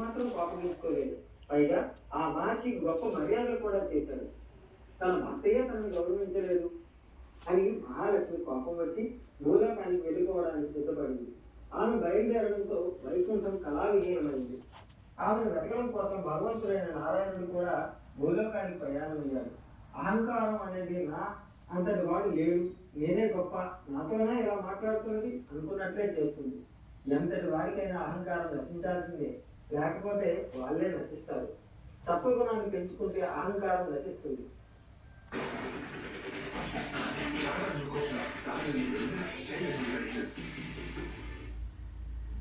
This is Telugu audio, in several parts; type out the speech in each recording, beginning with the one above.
ఏమాత్రం కోపగించుకోలేదు. పైగా ఆ మహర్షికి గొప్ప మర్యాదలు కూడా చేశాడు. తన భర్తయ్య తనను గౌరవించలేదు అని మహాలక్ష్మి కోపం వచ్చి భూలోకానికి వెళ్ళిపోవడానికి సిద్ధపడింది. ఆమె బయలుదేరడంతో వైకుంఠం కళావిహీనమైంది. ఆమెను వెతకడం కోసం భగవంతుడైన నారాయణుడు కూడా భూలోకానికి ప్రయాణమయ్యాడు. అహంకారం అనేది నా అంతటి వాడు లేడు, నేనే గొప్ప, నాతోనే ఇలా మాట్లాడుతున్నది అనుకున్నట్లే చేస్తుంది. ఎంతటి వాడికైనా అహంకారం నశించాల్సిందే, లేకపోతే వాళ్ళే నశిస్తారు. సత్వగుణాన్ని పెంచుకుంటే అహంకారం నశిస్తుంది.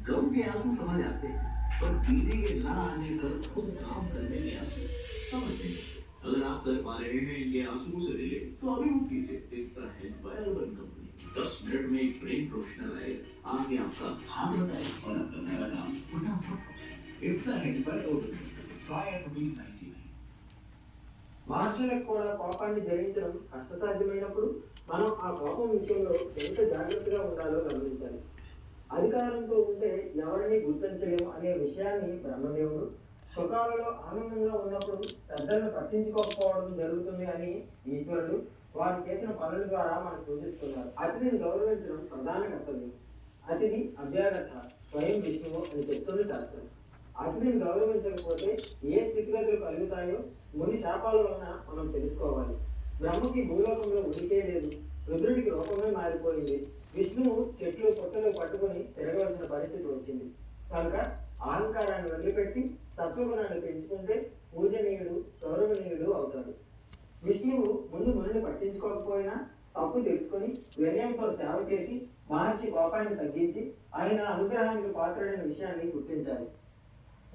गम के आंसू समझ आते हैं, पर पीने के ना आने पर खुद काम करने के आंसू समझते हैं। अगर आप कर पा रहे हैं इनके आंसू से रिलेट, तो अभी बुक कीजिए extra health by Urban Company. 10 minute में एक ट्रेन प्रोफेशनल आए, आगे आपका हाथ बताए और आपका सारा काम फटाफट। Extra health by Urban, try at ₹99। మహర్షులకు కూడా కోపాన్ని జయించడం కష్టసాధ్యమైనప్పుడు మనం ఆ కోపం విషయంలో ఎంత జాగ్రత్తగా ఉండాలో గమనించాలి. అధికారంతో ఉంటే ఎవరిని గుర్తించలేము అనే విషయాన్ని బ్రహ్మదేవుడు, సుఖాలలో ఆనందంగా ఉన్నప్పుడు పెద్దలను పట్టించుకోకపోవడం జరుగుతుంది అని ఈశ్వరుడు వారు చేసిన పనుల ద్వారా మనకు సూచిస్తున్నారు. అతిథిని గౌరవించడం ప్రధాన కర్తవ్యం. అతిథి అభ్యాగత స్వయం విష్ణువు అని చెప్తుంది శాస్త్రం. అతిథిని గౌరవించకపోతే ఏ స్థితిగతులు కలుగుతాయో ముని శాపాల వలన మనం తెలుసుకోవాలి. బ్రహ్మకి భూలోకంలో ఉనికే లేదు, రుద్రుడికి రూపమే మారిపోయింది, విష్ణువు చెట్లు పొట్టలు పట్టుకొని తిరగవలసిన పరిస్థితి వచ్చింది. కనుక అహంకారాన్ని వదిలిపెట్టి సత్వగుణాన్ని పెంచుకుంటే పూజనీయుడు, గౌరవనీయుడు అవుతాడు. విష్ణువు ముందు మునిని పట్టించుకోకపోయినా తప్పు తెలుసుకొని వినయంతో సేవ చేసి మహర్షి కోపాన్ని తగ్గించి ఆయన అనుగ్రహానికి పాత్రుడైన విషయాన్ని గుర్తించాలి.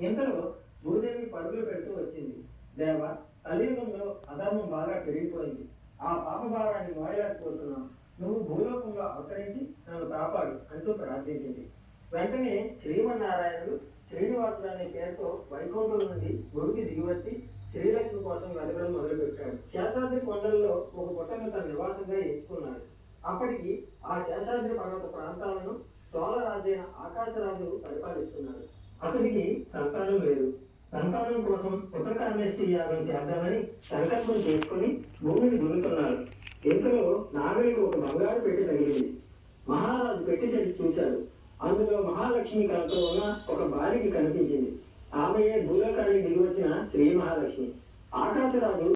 ఇంతలో భూదేవి పరుగులు పెడుతూ వచ్చింది. దేవ, కలియుగంలో అధర్మం బాగా పెరిగిపోయింది, ఆ పాపభారాన్ని మోయలేకపోతున్నాను, నువ్వు భూలోకంలో అవతరించి నన్ను కాపాడు అంటూ ప్రార్థించింది. వెంటనే శ్రీమన్నారాయణుడు శ్రీనివాసుడు అనే పేరుతో వైకుంఠం నుండి భూమికి దిగివచ్చి శ్రీలక్ష్మి కోసం వెతకడం మొదలుపెట్టాడు. శేషాద్రి కొండల్లో ఒక పుట్టను తన నివాసంగా ఎంచుకున్నాడు. అప్పటికి ఆ శేషాద్రి పర్వత ప్రాంతాలను చోళరాజైన ఆకాశరాజు పరిపాలిస్తున్నాడు. అతనికి సంతానం లేదు. సంతానం కోసం పుత్రకామేష్టి యాగం చేద్దామని సంకల్పం చేసుకుని భూమిని దున్నుతున్నాడు. ఇంతలో నాగలికి ఒక బంగారు పెట్టి తగిలింది. మహారాజు పెట్టి తెచ్చి చూశాడు. అందులో మహాలక్ష్మి కళతో ఉన్న ఒక బాలిక కనిపించింది. ఆమెయే భూలోకానికి దిగివచ్చిన శ్రీ మహాలక్ష్మి. ఆకాశరాజు